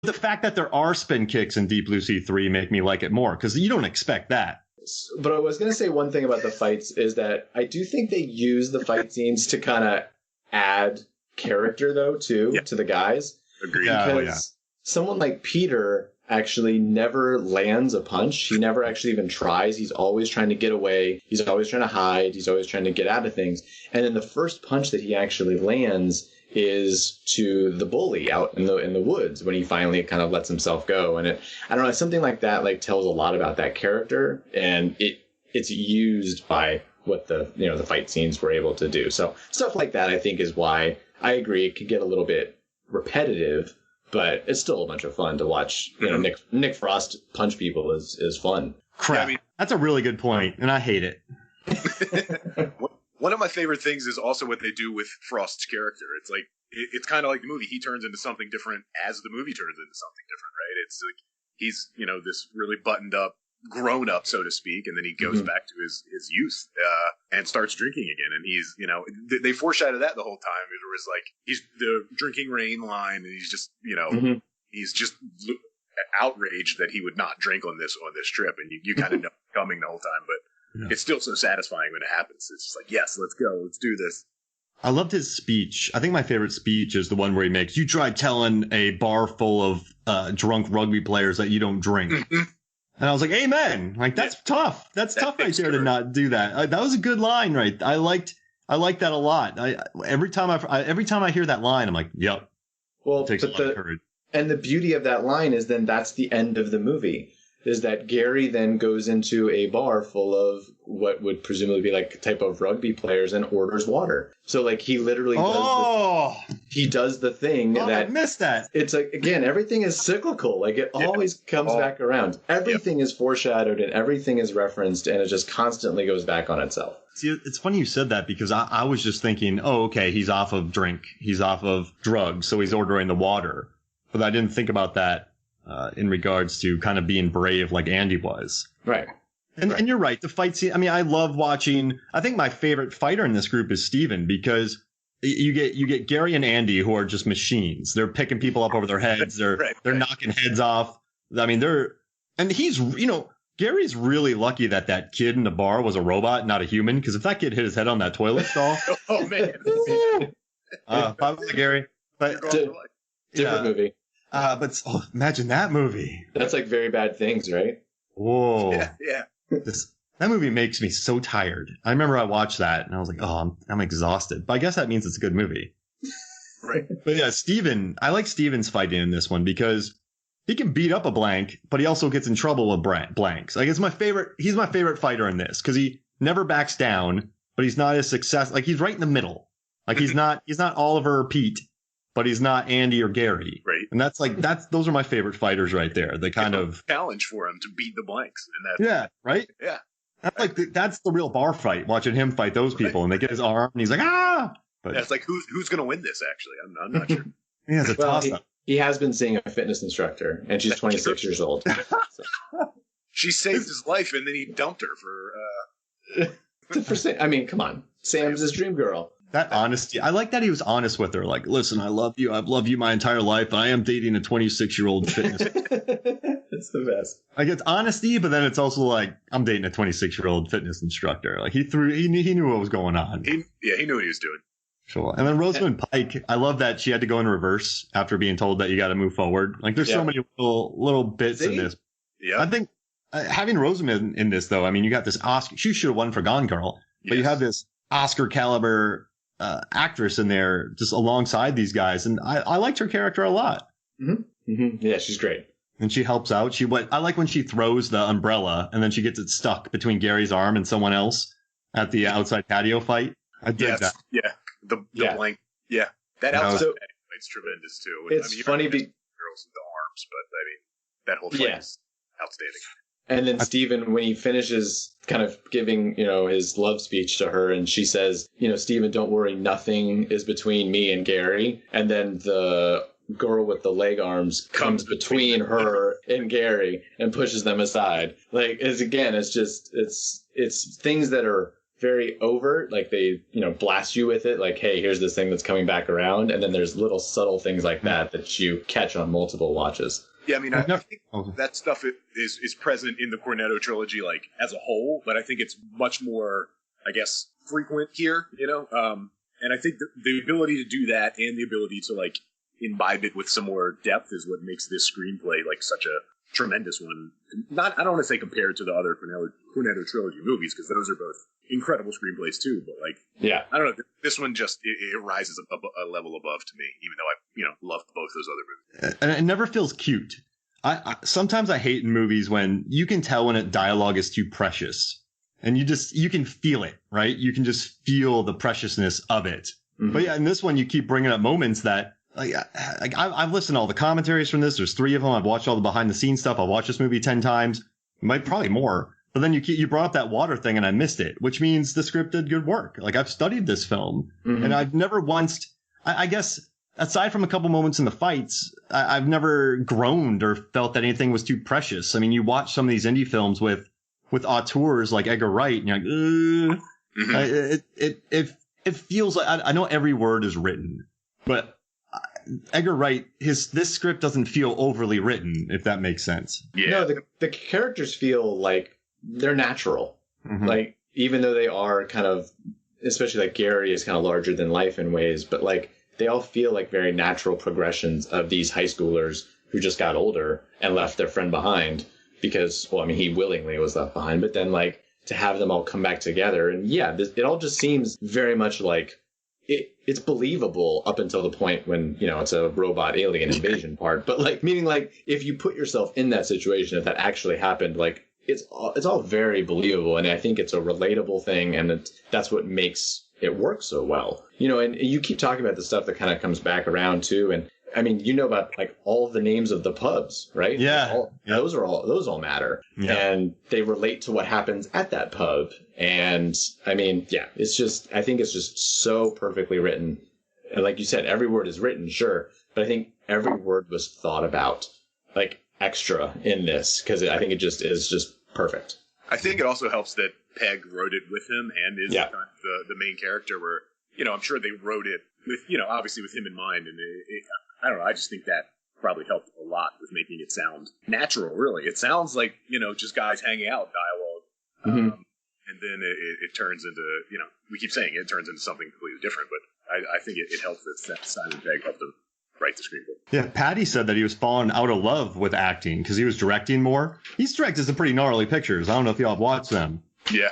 the fact that there are spin kicks in Deep Blue Sea 3 make me like it more, because you don't expect that. But I was going to say one thing about the fights is that I do think they use the fight scenes to kind of add character, though, too, to the guys. Agreed. Because someone like Peter actually never lands a punch. He never actually even tries. He's always trying to get away. He's always trying to hide. He's always trying to get out of things. And then the first punch that he actually lands is to the bully out in the woods when he finally kind of lets himself go. And I don't know, something like that like tells a lot about that character, and it's used by what the fight scenes were able to do. So stuff like that, I think, is why I agree it could get a little bit repetitive, but it's still a bunch of fun to watch. Nick Frost punch people is fun. Crap. Yeah, that's a really good point, and I hate it. One of my favorite things is also what they do with Frost's character. It's like it's kind of like the movie. He turns into something different as the movie turns into something different, right? It's like he's this really buttoned up, grown up, so to speak, and then he goes back to his youth and starts drinking again. And he's they foreshadow that the whole time. It was like he's the drinking rain line, and he's just he's just outraged that he would not drink on this trip, and you kind of know it coming the whole time, but. Yeah. It's still so satisfying when it happens. It's just like, yes, let's go. Let's do this. I loved his speech. I think my favorite speech is the one where he makes, you tried telling a bar full of drunk rugby players that you don't drink. And I was like, amen. Like, that's tough. That's tough right there to not do that. That was a good line, right? I liked that a lot. Every time I hear that line, I'm like, yep. Well, it takes a lot of courage. And the beauty of that line is then that's the end of the movie. Is that Gary then goes into a bar full of what would presumably be like a type of rugby players and orders water. So like he literally does the thing that I missed that. It's like, again, everything is cyclical. Like it always comes back around. Everything is foreshadowed and everything is referenced, and it just constantly goes back on itself. See, it's funny you said that, because I was just thinking, oh, okay, he's off of drink. He's off of drugs, so he's ordering the water. But I didn't think about that. In regards to kind of being brave like Andy was. Right. And you're right. The fight scene, I mean, I love watching. I think my favorite fighter in this group is Steven, because you get Gary and Andy, who are just machines. They're picking people up over their heads. They're knocking heads off. I mean, Gary's really lucky that kid in the bar was a robot, not a human, because if that kid hit his head on that toilet stall. Oh, man. Probably Gary. But different movie. But imagine that movie. That's like Very Bad Things, right? Whoa. Yeah. That movie makes me so tired. I remember I watched that and I was like, oh, I'm exhausted. But I guess that means it's a good movie. Right. But yeah, Steven, I like Steven's fighting in this one because he can beat up a blank, but he also gets in trouble with blanks. Like, he's my favorite fighter in this because he never backs down, but he's not as successful. Like, he's right in the middle. Like, he's not Oliver or Pete, but he's not Andy or Gary. Right. And those are my favorite fighters right there. The kind of challenge for him to beat the blanks. Right? Yeah. That's the real bar fight, watching him fight those people, and they get his arm and he's like, ah! But it's like, who's going to win this, actually? I'm not sure. Yeah, it's a toss-up. He has been seeing a fitness instructor, and she's 26 years old. So. She saved his life, and then he dumped her for... I mean, come on. Sam's his dream girl. That honesty. I like that he was honest with her. Like, listen, I love you. I've loved you my entire life, but I am dating a 26-year-old fitness. It's the best. Like, it's honesty, but then it's also like, I'm dating a 26-year-old fitness instructor. Like, he knew what was going on. He knew what he was doing. Sure. And then Rosamund Pike, I love that she had to go in reverse after being told that you got to move forward. Like, there's so many little bits in this. Yeah. I think having Rosamund in this, though, I mean, you got this Oscar. She should have won for Gone Girl, but you have this Oscar caliber actress in there just alongside these guys, and I liked her character a lot. Mm-hmm. Mm-hmm. Yeah, she's great. And she helps out. I like when she throws the umbrella and then she gets it stuck between Gary's arm and someone else at the outside patio fight. I did that. Yeah, the blank. Yeah, that outside patio fight's tremendous too. It's funny girls with the arms, but I mean that whole fight is outstanding. And then Steven, when he finishes kind of giving, his love speech to her, and she says, Steven, don't worry, nothing is between me and Gary. And then the girl with the leg arms comes between her and Gary and pushes them aside. Like, it's just things that are very overt, like they, blast you with it, like, hey, here's this thing that's coming back around. And then there's little subtle things like that you catch on multiple watches. Yeah, I mean, I think that stuff is present in the Cornetto trilogy, like, as a whole, but I think it's much more, I guess, frequent here, and I think the ability to do that and the ability to, like, imbibe it with some more depth is what makes this screenplay, like, such a tremendous one. I don't want to say compared to the other Cornetto trilogy movies, because those are both incredible screenplays too, but, like, yeah, I don't know, this one just, it rises a level above to me, even though I, love both those other movies. And it never feels cute. Sometimes I hate in movies when you can tell when a dialogue is too precious, and you can feel it, right? You can just feel the preciousness of it. Mm-hmm. But yeah, in this one, you keep bringing up moments that, like, I've listened to all the commentaries from this. There's 3 of them. I've watched all the behind the scenes stuff. I've watched this movie 10 times, probably more. But then you brought up that water thing and I missed it, which means the script did good work. Like, I've studied this film, and I've never once, I guess, aside from a couple moments in the fights, I've never groaned or felt that anything was too precious. I mean, you watch some of these indie films with auteurs like Edgar Wright, and you're like, it feels like, I know every word is written, but Edgar Wright, this script doesn't feel overly written, if that makes sense. Yeah. No, the characters feel like they're natural. Mm-hmm. Like, even though they are kind of, especially like Gary is kind of larger than life in ways, but like they all feel like very natural progressions of these high schoolers who just got older and left their friend behind because, well, I mean, he willingly was left behind, but then, like, to have them all come back together. And yeah, it all just seems very much like it's believable up until the point when, it's a robot alien invasion part. But, like, meaning, like, if you put yourself in that situation, if that actually happened, like, it's all very believable. And I think it's a relatable thing. And that's what makes it work so well. And you keep talking about the stuff that kind of comes back around too. And I mean, about, like, all the names of the pubs, right? Yeah. Those all matter. Yeah. And they relate to what happens at that pub. And I mean, yeah, I think it's just so perfectly written. And like you said, every word is written, sure. But I think every word was thought about, like, extra in this, because I think it just is just perfect. I think it also helps that Pegg wrote it with him and is kind of the main character where, I'm sure they wrote it with, obviously with him in mind. And I don't know, I just think that probably helped a lot with making it sound natural, really. It sounds like, just guys hanging out dialogue. Mm-hmm. And then it turns into, we keep saying it turns into something completely different, but I think it helps that Simon Pegg helped him write the screenplay. Yeah, Patty said that he was falling out of love with acting because he was directing more. He's directed some pretty gnarly pictures. I don't know if y'all have watched them. Yeah.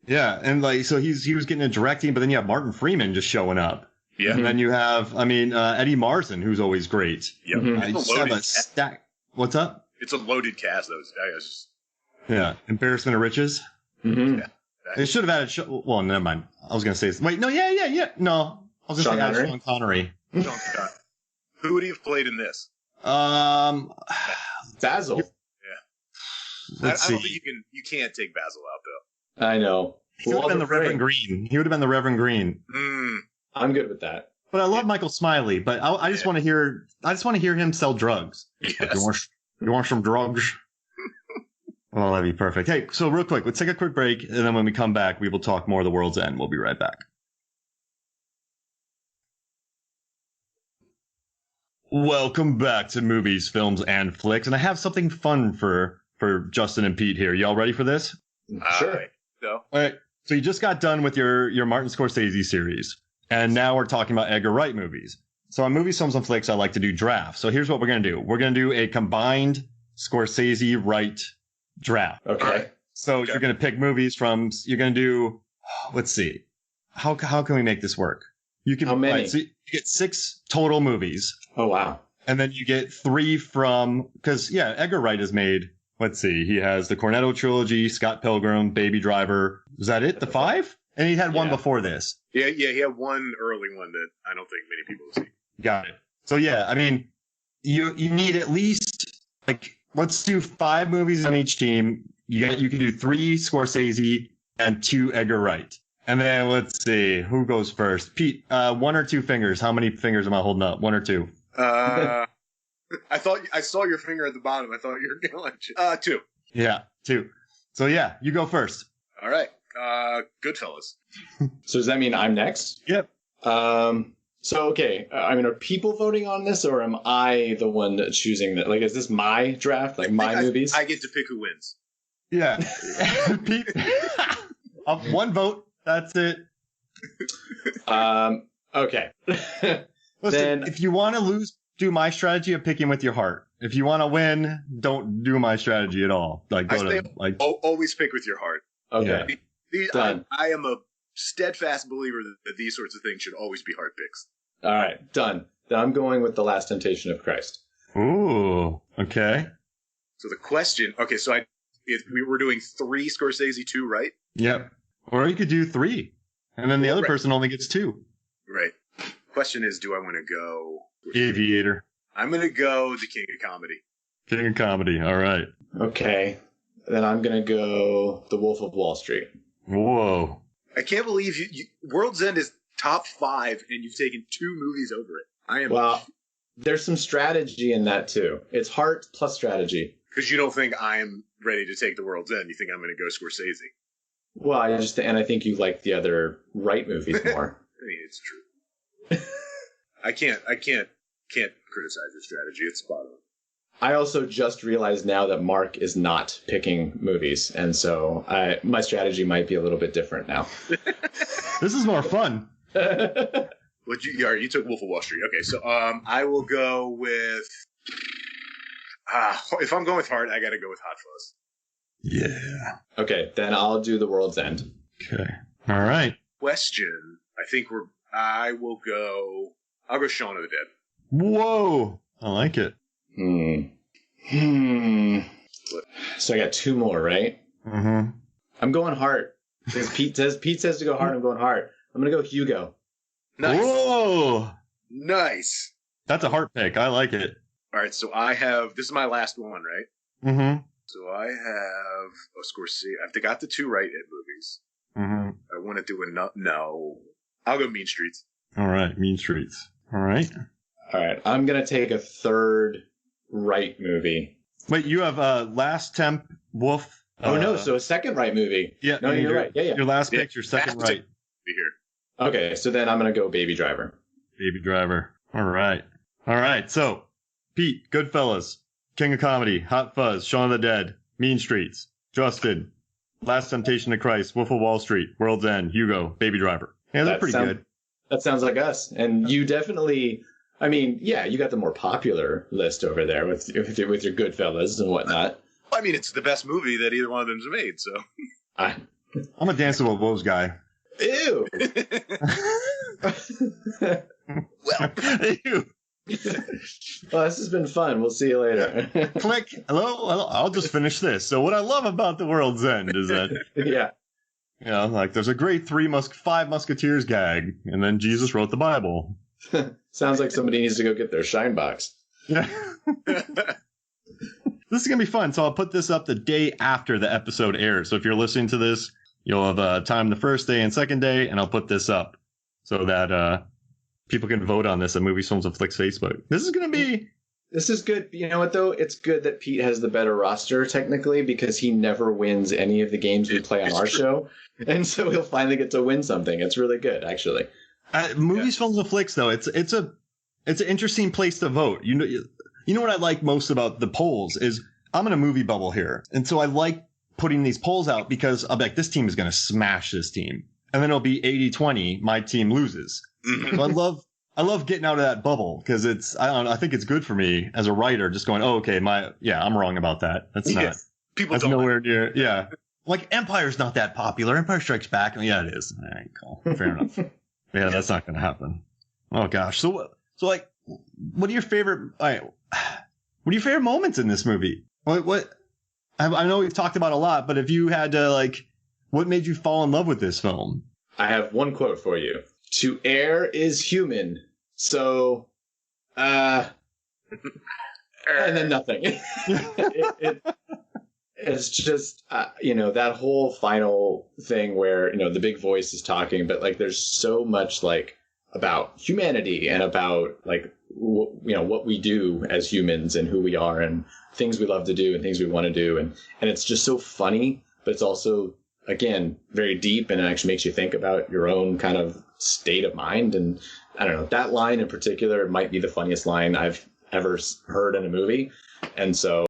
Yeah, and like, so he was getting into directing, but then you have Martin Freeman just showing up. Yeah. And then you have, Eddie Marsan, who's always great. Yeah. Mm-hmm. I just have a stack. What's up? It's a loaded cast, those guys. Yeah. Embarrassment of Riches. Mm-hmm. Yeah. They should have added, well, never mind. I was going to say, wait, no, yeah. No. I was going to say Sean Connery. Sean Connery. Who would he have played in this? Basil. Yeah. I don't think you can't take Basil out, though. I know. He would have been the Reverend Green. He would have been the Reverend Green. I'm good with that. But I love Michael Smiley. But I just want to hear him sell drugs. Yes. Like, you want some drugs? Oh, that'd be perfect. Hey, so real quick, let's take a quick break, and then when we come back, we will talk more of The World's End. We'll be right back. Welcome back to Movies, Films, and Flicks, and I have something fun for Justin and Pete here. Y'all ready for this? Sure. So. All right. So you just got done with your Martin Scorsese series, and now we're talking about Edgar Wright movies. So on Movies, Films, and Flicks, I like to do drafts. So here's what we're going to do. We're going to do a combined Scorsese-Wright draft. Okay. So you're going to pick movies from, you're going to do, let's see. How can we make this work? You can, how many? Right, so you get 6 total movies. Oh, wow. And then you get 3 from, because, yeah, Edgar Wright has made, let's see, he has the Cornetto trilogy, Scott Pilgrim, Baby Driver. Is that it? The 5? And he had one before this. Yeah, he had one early one that I don't think many people have seen. Got it. So, yeah, I mean, you need at least, like, let's do 5 movies on each team. You can do 3 Scorsese and 2 Edgar Wright. And then let's see, who goes first? Pete, 1 or 2 fingers. How many fingers am I holding up? 1 or 2? I thought I saw your finger at the bottom. I thought you were going 2. Yeah, 2. So yeah, you go first. All right. Goodfellas. So does that mean I'm next? Yep. So, okay. Are people voting on this, or am I the one choosing that? Like, is this my draft? Like, my movies? I get to pick who wins. Yeah. Pete. One vote. That's it. Okay. Listen, if you want to lose, do my strategy of picking with your heart. If you want to win, don't do my strategy at all. Always pick with your heart. Okay. Yeah. I am a steadfast believer that these sorts of things should always be heart picks. All right, done. Then I'm going with The Last Temptation of Christ. Ooh, okay. So the question, we were doing 3 Scorsese, 2, right? Yep. Or you could do 3, and then the other person only gets 2. Right. Question is, do I want to go Aviator? I'm going to go the King of Comedy. King of Comedy. All right. Okay. Then I'm going to go The Wolf of Wall Street. Whoa. I can't believe you World's End is top 5 and you've taken 2 movies over it. Well, there's some strategy in that too. It's heart plus strategy. Because you don't think I'm ready to take The World's End. You think I'm going to go Scorsese. Well, I think you like the other Wright movies more. I mean, it's true. I can't criticize your strategy. It's spot on. I also just realized now that Mark is not picking movies, and so my strategy might be a little bit different now. This is more fun. You took Wolf of Wall Street. Okay, so I will go with. If I'm going with heart, I got to go with Hot Fuzz. Yeah. Okay, then I'll do The World's End. Okay. All right. Question. I'll go Shaun of the Dead. Whoa. I like it. So I got 2 more, right? Mm-hmm. I'm going heart. Pete says to go heart. I'm going heart. I'm going to go Hugo. Nice. Whoa. Nice. That's a heart pick. I like it. All right, so this is my last one, right? Mm-hmm. So I have Scorsese. I've got the 2 right movies. Mm-hmm. I want to do no. I'll go Mean Streets. All right, Mean Streets. All right. I'm going to take a 3rd Wright movie. Wait, you have Last Temp, Wolf. No, so a 2nd Wright movie. Yeah. No, you're right. Yeah. Your last pick's your 2nd right. Be here. Okay, so then I'm going to go Baby Driver. Baby Driver. All right. So, Pete, Goodfellas, King of Comedy, Hot Fuzz, Shaun of the Dead, Mean Streets, Justin, Last Temptation of Christ, Wolf of Wall Street, World's End, Hugo, Baby Driver. Yeah, that's pretty good. That sounds like us. And you definitely, you got the more popular list over there with your Goodfellas and whatnot. I mean, it's the best movie that either one of them's made, so. I'm a Dancing with Wolves guy. Ew. Ew. Well, this has been fun. We'll see you later. Click. Hello. I'll just finish this. So what I love about The World's End is that, there's a great 5 Musketeers gag, and then Jesus wrote the Bible. Sounds like somebody needs to go get their shine box. Yeah. This is going to be fun. So I'll put this up the day after the episode airs. So if you're listening to this, you'll have time the first day and second day, and I'll put this up so that people can vote on this at Movies, Films, and Flicks Facebook. This is good. You know what, though? It's good that Pete has the better roster, technically, because he never wins any of the games we play on our show. And so he'll finally get to win something. It's really good, actually. Movies, Films, and Flicks, though, it's an interesting place to vote. You know what I like most about the polls is I'm in a movie bubble here. And so I like putting these polls out because I'll be like, this team is going to smash this team. And then it'll be 80-20, my team loses. Mm-hmm. So I love getting out of that bubble because I think it's good for me as a writer, just going, I'm wrong about that. That's not. That's nowhere near. Yeah. Like Empire's not that popular. Empire Strikes Back. Yeah, it is. All right, cool. Fair enough. Yeah, that's not going to happen. Oh gosh. So like, what are your favorite moments in this movie? What? I know we've talked about a lot, but if you had to what made you fall in love with this film? I have one quote for you. To err is human. So, and then nothing. It's just, that whole final thing where, the big voice is talking, but there's so much about humanity and about what we do as humans and who we are and things we love to do and things we want to do. And it's just so funny, but it's also again, very deep, and it actually makes you think about your own kind of state of mind. And I don't know, that line in particular might be the funniest line I've ever heard in a movie. And so